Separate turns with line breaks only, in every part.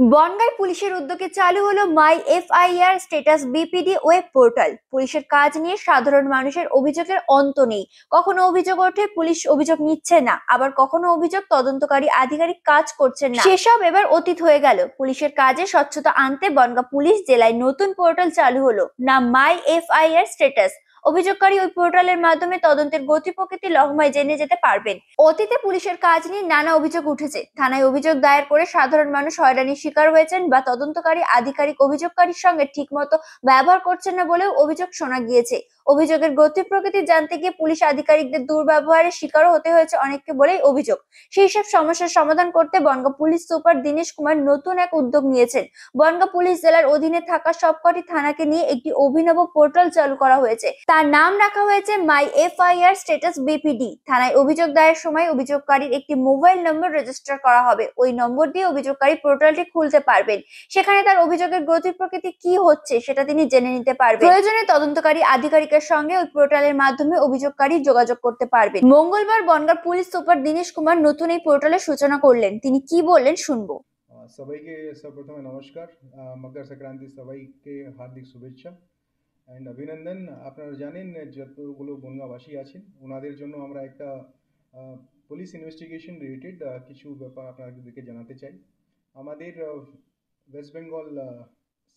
বনগাঁয় পুলিশের উদ্যোগে চালু হলো my FIR status BPD web portal. পুলিশের কাজ নিয়ে সাধারণ মানুষের অভিযোগের অন্ত নেই। কখনো অভিযোগ ওঠে পুলিশ অভিযোগ নিচ্ছে না, আবার কখনো অভিযোগ তদন্তকারী আধিকারিক কাজ করছেন না। সেসব এবার অতীত হয়ে গেল। পুলিশের কাজে স্বচ্ছতা আনতে বনগাঁ পুলিশ জেলায় নতুন পোর্টাল চালু হলো, নাম মাই এফআইআর স্ট্যাটাস। অভিযোগকারী ওই পোর্টালের মাধ্যমে তদন্তের গতি প্রকৃতি লহমায় জেনে যেতে পারবেন। অতীতে পুলিশের কাজ নিয়ে নানা অভিযোগ উঠেছে। থানায় অভিযোগ দায়ের করে সাধারণ মানুষ হয়রানির শিকার হয়েছেন বা তদন্তকারী আধিকারিক অভিযোগকারীর সঙ্গে ঠিকমতো ব্যবহার করছেন না বলেও অভিযোগ শোনা গিয়েছে। অভিযোগের গতি প্রকৃতি জানতে গিয়ে পুলিশ আধিকারিকদের দুর্ব্যবহারের শিকারও হতে হয়েছে অনেককে বলেই অভিযোগ। সেই সব সমস্যার সমাধান করতে বনগাঁ পুলিশ সুপার দীনেশ কুমার নতুন এক উদ্যোগ নিয়েছেন। বনগাঁ পুলিশ জেলার অধীনে থাকা সবকটি থানাকে নিয়ে একটি অভিনব পোর্টাল চালু করা হয়েছে। তার নাম রাখা হয়েছে মাই এফআইআর স্ট্যাটাস বিপিডি। থানায় অভিযোগ দায়ের সময় অভিযোগকারীর একটি মোবাইল নম্বর রেজিস্টার করা হবে। ওই নম্বর দিয়ে অভিযোগকারী পোর্টালটি খুলতে পারবেন। সেখানে তার অভিযোগের গতি প্রকৃতি কি হচ্ছে সেটা তিনি জেনে নিতে পারবেন। প্রয়োজনে তদন্তকারী আধিকারিকের সঙ্গে ওই পোর্টালের মাধ্যমে অভিযোগকারী যোগাযোগ করতে পারবেন। মঙ্গলবার বনগাঁ পুলিশ সুপার দীনেশ কুমার নতুন এই পোর্টালের সূচনা করলেন। তিনি কি বললেন শুনবো।
সবাইকে সর্বপ্রথমে নমস্কার। মকর সংক্রান্তি সবাইকে হার্দিক শুভেচ্ছা অ্যান্ড অভিনন্দন। আপনারা জানেন যতগুলো বনগাঁবাসী আছেন ওনাদের জন্য আমরা একটা পুলিশ ইনভেস্টিগেশন রিলেটেড কিছু ব্যাপার আপনাদেরকে জানাতে চাই। আমাদের ওয়েস্ট বেঙ্গল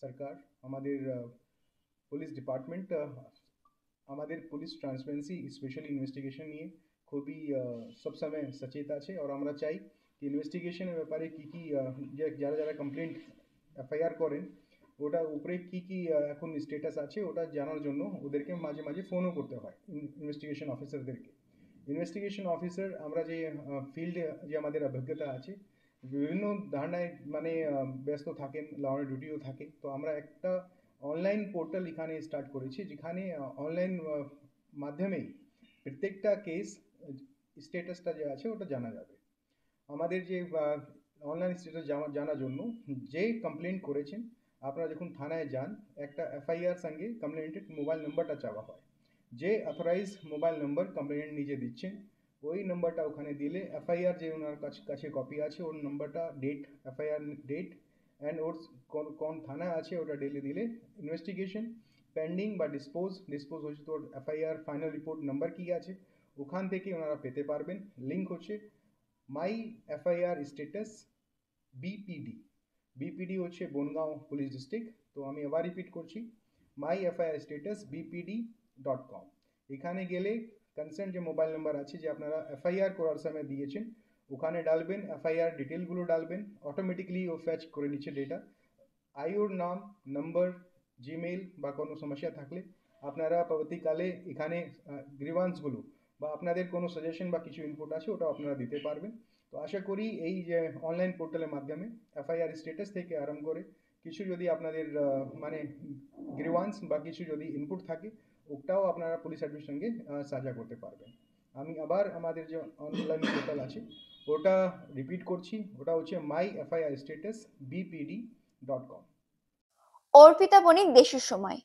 সরকার, আমাদের পুলিশ ডিপার্টমেন্ট, আমাদের পুলিশ ট্রান্সপারেন্সি স্পেশাল ইনভেস্টিগেশন নিয়ে খুবই সবসময় সচেত আছে। আর আমরা চাই কি ইনভেস্টিগেশনের ব্যাপারে কী কী যারা যারা কমপ্লেন্ট এফআইআর করেন ওটার উপরে কী কী এখন স্ট্যাটাস আছে ওটা জানার জন্য ওদেরকে মাঝে মাঝে ফোনও করতে হয় ইনভেস্টিগেশন অফিসারদেরকে। ইনভেস্টিগেশন অফিসার আমরা যে ফিল্ডে যে আমাদের অভিজ্ঞতা আছে বিভিন্ন ধারণায় মানে ব্যস্ত থাকেন, লনের ডিউটিও থাকে। তো আমরা একটা অনলাইন পোর্টাল এখানে স্টার্ট করেছি যেখানে অনলাইন মাধ্যমেই প্রত্যেকটা কেস স্ট্যাটাসটা যে আছে ওটা জানা যাবে। আমাদের যে অনলাইন স্ট্যাটাস জানার জন্য যে কমপ্লেন করেছেন আপনারা যখন থানায় যান একটা এফআইআর সঙ্গে কমপ্লেন্টের মোবাইল নাম্বারটা চাওয়া হয়। যে অথরাইজ মোবাইল নাম্বার কমপ্লেন্ট নিজে দিচ্ছেন ওই নাম্বারটা ওখানে দিলে এফআইআর যে ওনার কাছে কপি আছে ওর নাম্বারটা, ডেট, এফআইআর ডেট অ্যান্ড ওর কোন থানা আছে ওটা দিলে ইনভেস্টিগেশন পেন্ডিং বা ডিসপোজ হচ্ছে তোর এফআইআর ফাইনাল রিপোর্ট নাম্বার কি আছে ওখান থেকে ওনারা পেতে পারবেন। লিঙ্ক হচ্ছে মাই এফআইআর স্ট্যাটাস বিপিডি হচ্ছে বনগাঁও পুলিশ ডিস্ট্রিক্ট। তো আমি আবার রিপিট করছি, মাই এফআইআর স্ট্যাটাস bpd.com। এখানে গেলে কনসার্ন যে মোবাইল নাম্বার আছে যে আপনারা এফআইআর করার সময় দিয়েছেন ওখানে ডালবেন, এফআইআর ডিটেলগুলো ডালবেন, অটোমেটিকলি ও ফ্যাচ করে নিচ্ছে ডেটা। আইওর নাম, নম্বর, জিমেইল বা কোনো সমস্যা থাকলে আপনারা পরবর্তীকালে এখানে গ্রিভান্সগুলো বা আপনাদের কোনো সাজেশন বা কিছু ইনপুট আছে ওটা আপনারা দিতে পারবেন। তো আশা করি এই যে অনলাইন পোর্টালের মাধ্যমে এফআইআর স্ট্যাটাস থেকে আরম্ভ করে কিছু যদি আপনাদের মানে গ্রিভান্স বা কিছু যদি ইনপুট থাকে ওটাও আপনারা পুলিশ সার্ভিসের সঙ্গে সাঝা করতে পারবেন। আমি আবার আমাদের যে অনলাইন পোর্টাল আছে ওটা রিপিট করছি, ওটা হচ্ছে মাই এফআইআর স্ট্যাটাস bpd.com।
অর্পিতা বণিক, দেশের সময়।